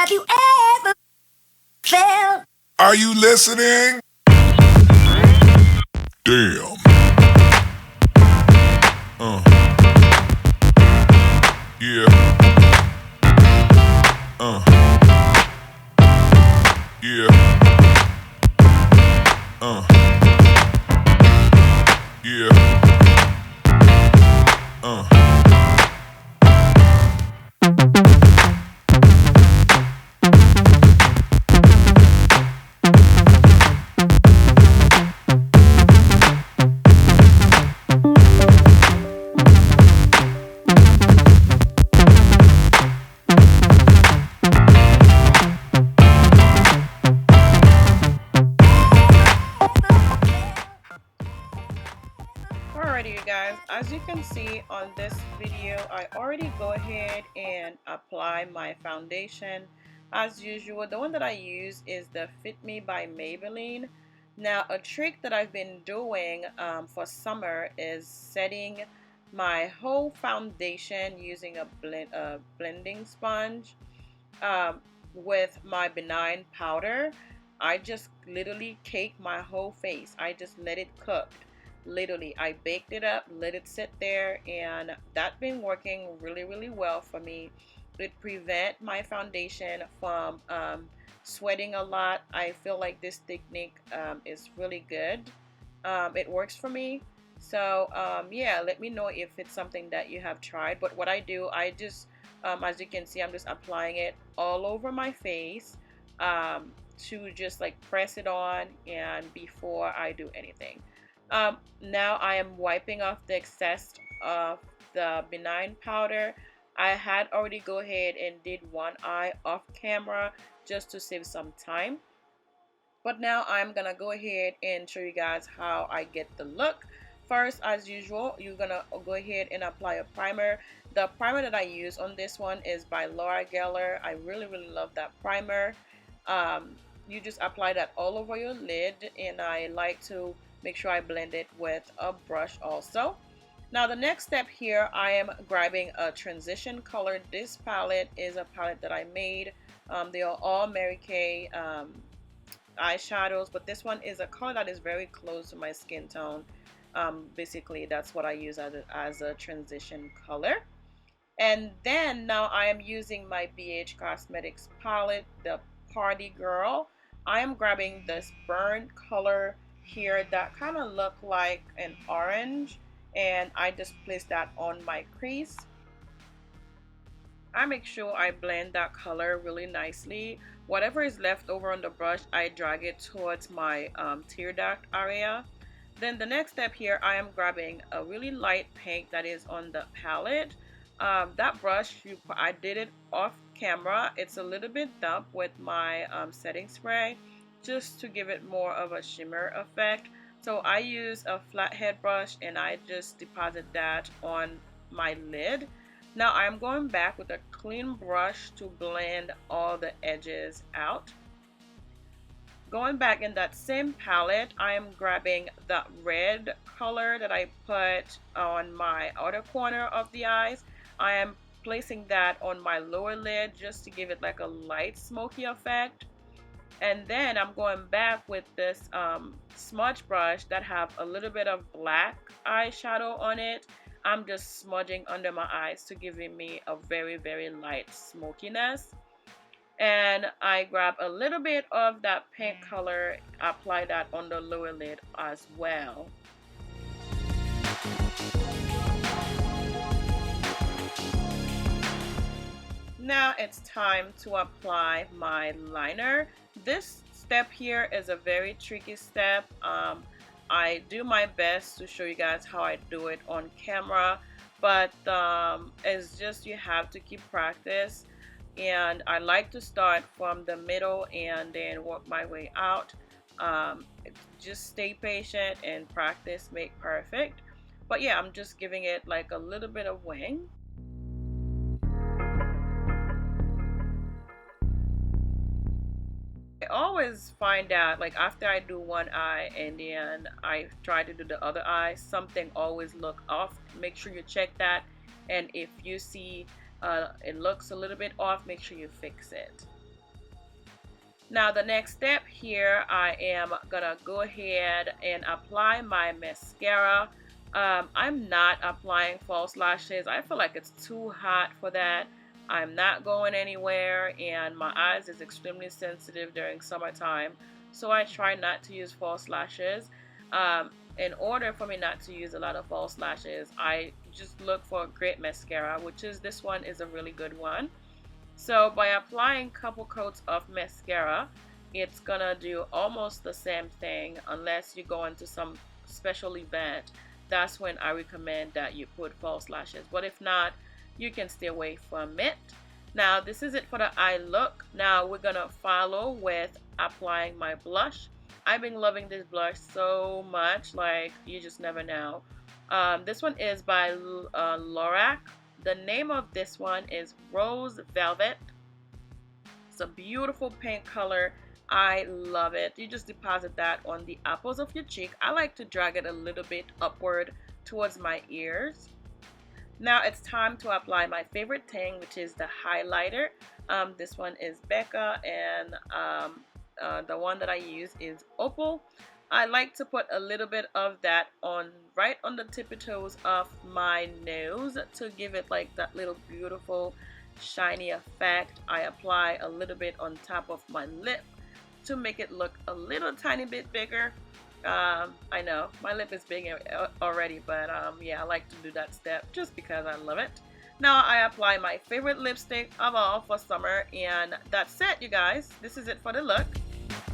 Have you ever felt? Are you listening? Damn. Yeah. Yeah. Yeah. Alrighty, you guys, as you can see on this video, I already go ahead and apply my foundation. As usual, the one that I use is the Fit Me by Maybelline. Now, a trick that I've been doing for summer is setting my whole foundation using a blending sponge um, with my benign powder. I just literally cake my whole face. I just let it cook. Literally, I baked it up, let it sit there, and that's been working really well for me. It prevent my foundation from sweating a lot. I feel like this technique is really good. It works for me. So yeah, let me know if it's something that you have tried. But what I do, I just as you can see, I'm just applying it all over my face to just like press it on and before I do anything. Now I am wiping off the excess of the benign powder. I had already go ahead and did one eye off camera just to save some time. But now I'm gonna go ahead and show you guys how I get the look. First, as usual, you're gonna go ahead and apply a primer. The primer that I use on this one is by Laura Geller. I really love that primer. You just apply that all over your lid, and I like to make sure I blend it with a brush also. Now the next step here, I am grabbing a transition color. This palette is a palette that I made. They are all Mary Kay eyeshadows, but this one is a color that is very close to my skin tone. Basically that's what I use as a transition color. And then now I am using my BH Cosmetics palette, the Party Girl. I am grabbing this burnt color here that kind of look like an orange, and I just place that on my crease. I make sure I blend that color really nicely. Whatever is left over on the brush, I drag it towards my tear duct area. Then the next step here, I am grabbing a really light pink that is on the palette. That brush, I did it off camera. It's a little bit damp with my setting spray just to give it more of a shimmer effect. So I use a flathead brush and I just deposit that on my lid. Now I'm going back with a clean brush to blend all the edges out. Going back in that same palette, I am grabbing that red color that I put on my outer corner of the eyes. I am placing that on my lower lid just to give it like a light smoky effect. And then I'm going back with this smudge brush that have a little bit of black eyeshadow on it. I'm just smudging under my eyes to give me a very light smokiness. And I grab a little bit of that pink color, apply that on the lower lid as well. Now it's time to apply my liner. This step here is a very tricky step. I do my best to show you guys how I do it on camera, but it's just you have to keep practice. And I like to start from the middle and then work my way out. Just stay patient and practice make perfect. But yeah, I'm just giving it like a little bit of wing. I always find out like after I do one eye and then I try to do the other eye, something always look off. Make sure you check that, and if you see it looks a little bit off, make sure you fix it. Now the next step here, I am gonna go ahead and apply my mascara. I'm not applying false lashes. I feel like it's too hot for that. I'm not going anywhere, and my eyes is extremely sensitive during summertime, so I try not to use false lashes. In order for me not to use a lot of false lashes, I just look for a great mascara, which is this one is a really good one. So by applying a couple coats of mascara, it's gonna do almost the same thing, unless you go into some special event. That's when I recommend that you put false lashes, but if not, you can stay away from it. Now this is it for the eye look. Now we're gonna follow with applying my blush. I've been loving this blush so much, like you just never know. This one is by Lorac. The name of this one is Rose Velvet. It's a beautiful pink color. I love it. You just deposit that on the apples of your cheek. I like to drag it a little bit upward towards my ears. Now it's time to apply my favorite thing, which is the highlighter. This one is Becca, and the one that I use is Opal. I like to put a little bit of that on right on the tippy toes of my nose to give it like that little beautiful shiny effect. I apply a little bit on top of my lip to make it look a little tiny bit bigger. I know my lip is big already, but yeah, I like to do that step just because I love it. Now I apply my favorite lipstick of all for summer, and that's it, you guys. This is it for the look.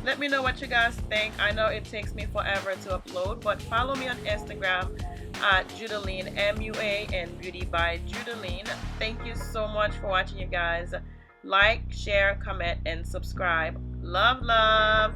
Let me know what you guys think. I know it takes me forever to upload, but follow me on Instagram at Judaline, MUA, and Beauty by Judaline. Thank you so much for watching, you guys. Like, share, comment, and subscribe. Love, love.